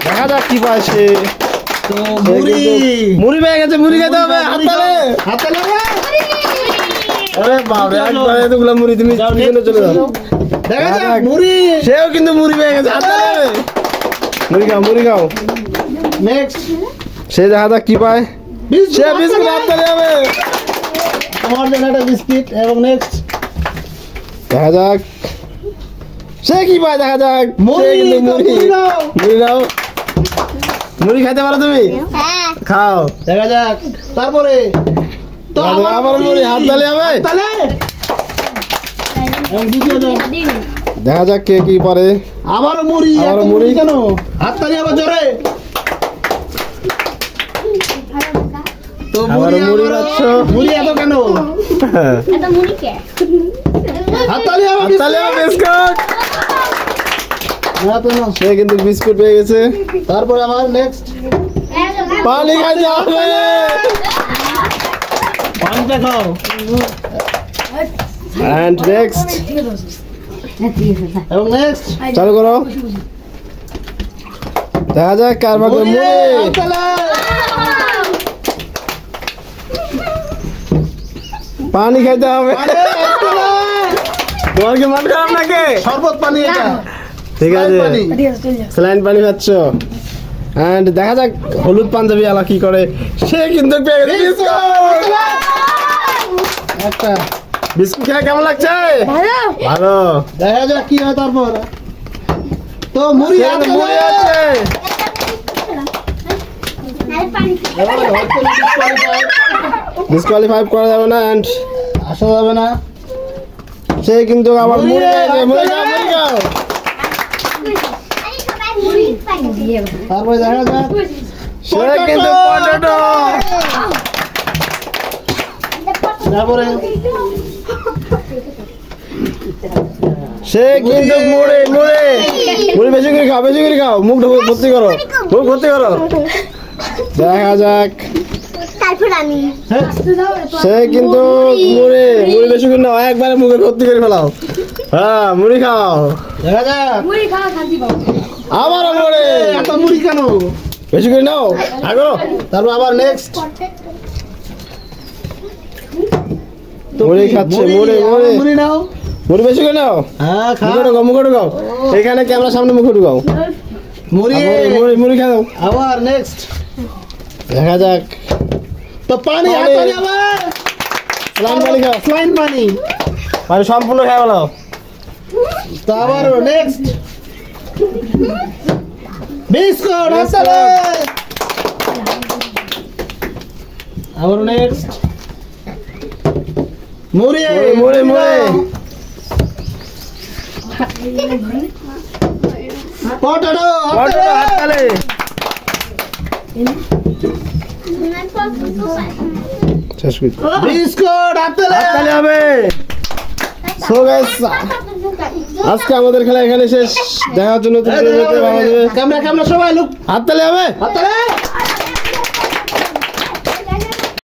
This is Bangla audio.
দেখা যাক কি পায় সে। তো মুড়ি মুড়ি পেয়ে গেছে, মুড়ি খেতে হবে। হাততালি আরে বাবা, একবার এতগুলো মুড়ি তুমি পিছনে চলে যাও। দেখা যাক মুড়ি। সেও কিন্তু মুড়ি পেয়ে গেছে, হাততালি হবে। মুড়ি খাও, মুড়ি খাও। নেক্সট সে দেখা যাক কি পায়। সে বিস্কুট, হাততালি হবে। তোমার জন্য একটা বিস্কিট। এবং নেক্সট দেখা যাক সে কি পায়, দেখা যাক। মুড়ি, সে কিন্তু মুড়ি। মুড়ি নাও। মুড়ি নাও। মুড়ি খাইতে পারো তুমি? হ্যাঁ খাও। দেখা যাক তারপরে তো আবার মুড়ি, হাততালি হবে। তাহলে এবং দ্বিতীয় জন দেখা যাক কে কি পারে। আবার মুড়ি। আবারও এত মুড়ি। মুড়ি কেন? হাততালি আবার জোরে। তো আবারও মুড়ি আবারও- খাচ্ছ। মুড়ি এত কেন? এটা মুড়ি কে হাততালি আবার হাততালি হবে, বিস্কুট। না তো না। সে কিন্তু বিস্কুট পেয়ে গেছে। তারপরে আমার নেক্সট পানি খাইতে হবে। পানিটা খাও। এন্ড নেক্সট এবং নেক্সট চালু করো। দেখা যাক কার ভাগ্যে মুড়ি। পানি খাইতে হবে। তোমার কি মন খারাপ নাকি? শরবত পানি এটা। ঠিক আছে, পানি। স্যালাইন পানি খাচ্ছ। এন্ড দেখা যাক হলুদ পাঞ্জাবি আলা কি করে। সে কিন্তু পেয়ে গেছে বিস্কুট। একটা বিস্কুট খেয়ে কেমন লাগছে? ভালো। দেখা যাক কি হয় তারপর। তো মুড়ি সে কিন্তু মুড়ি আছে। আরে পানি ডিসকোয়ালিফাই করা যাবে না। এন্ড আসা যাবে না। সে কিন্তু আবার মুড়ি, মুড়ি পেয়েছে। মুড়ি খাও, হাততালি। মুড়ি খাও। মুড়ি পানি দিয়ে তারপরে দেখা যাক সে কিন্তু পটেটো। তারপরে সে কিন্তু মুড়ি, মুড়ি মুড়ি বেশি করে খাও, বেশি করে খাও। মুখ ভর্তি করো, মুখ ভর্তি করো। দেখা যাক তারপর আমি সে কিন্তু মুড়ি, মুড়ি বেশি করে নাও, একবারে মুখে ভর্তি করে ফেলাও। হ্যাঁ, মুড়ি খাও। দেখা যাক মুড়ি খাওয়া শান্তি পাবো আবারও মুড়ি। এত মুড়ি কেন? বেশি করে নাও, আগো। তারপর আবার নেক্সট মুড়ি খাচ্ছে, মুড়ি, মুড়ি। মুড়ি নাও। মুড়ি বেশি করে নাও। হ্যাঁ খা। মুখে ঢুকাও, মুখে ঢুকাও। এখানে ক্যামেরার সামনে মুখে ঢুকাও। মুড়ি মুড়ি, মুড়ি, মুড়ি খাও। আবার নেক্সট দেখা যাক তো পানি। পানি। হাততালি আবার স্লাইম পানি খাও। স্লাইন পানি। পানি সম্পূর্ণ খাই বলো। তো আবার নেক্সট বিস্কুট। হাততালি আবার নেক্সট মুড়ি। মুড়ি, মুড়ি। পটেটো। পটেটো, হাততালি। শেষ করি। বিস্কুট। হাততালি হাততালি হবে। সো গাইস, আজকে আমাদের খেলা এখানে শেষ। দেখার জন্য ক্যামেরা ক্যামেরা সবাই লোক হাততালি হবে। হাততালি।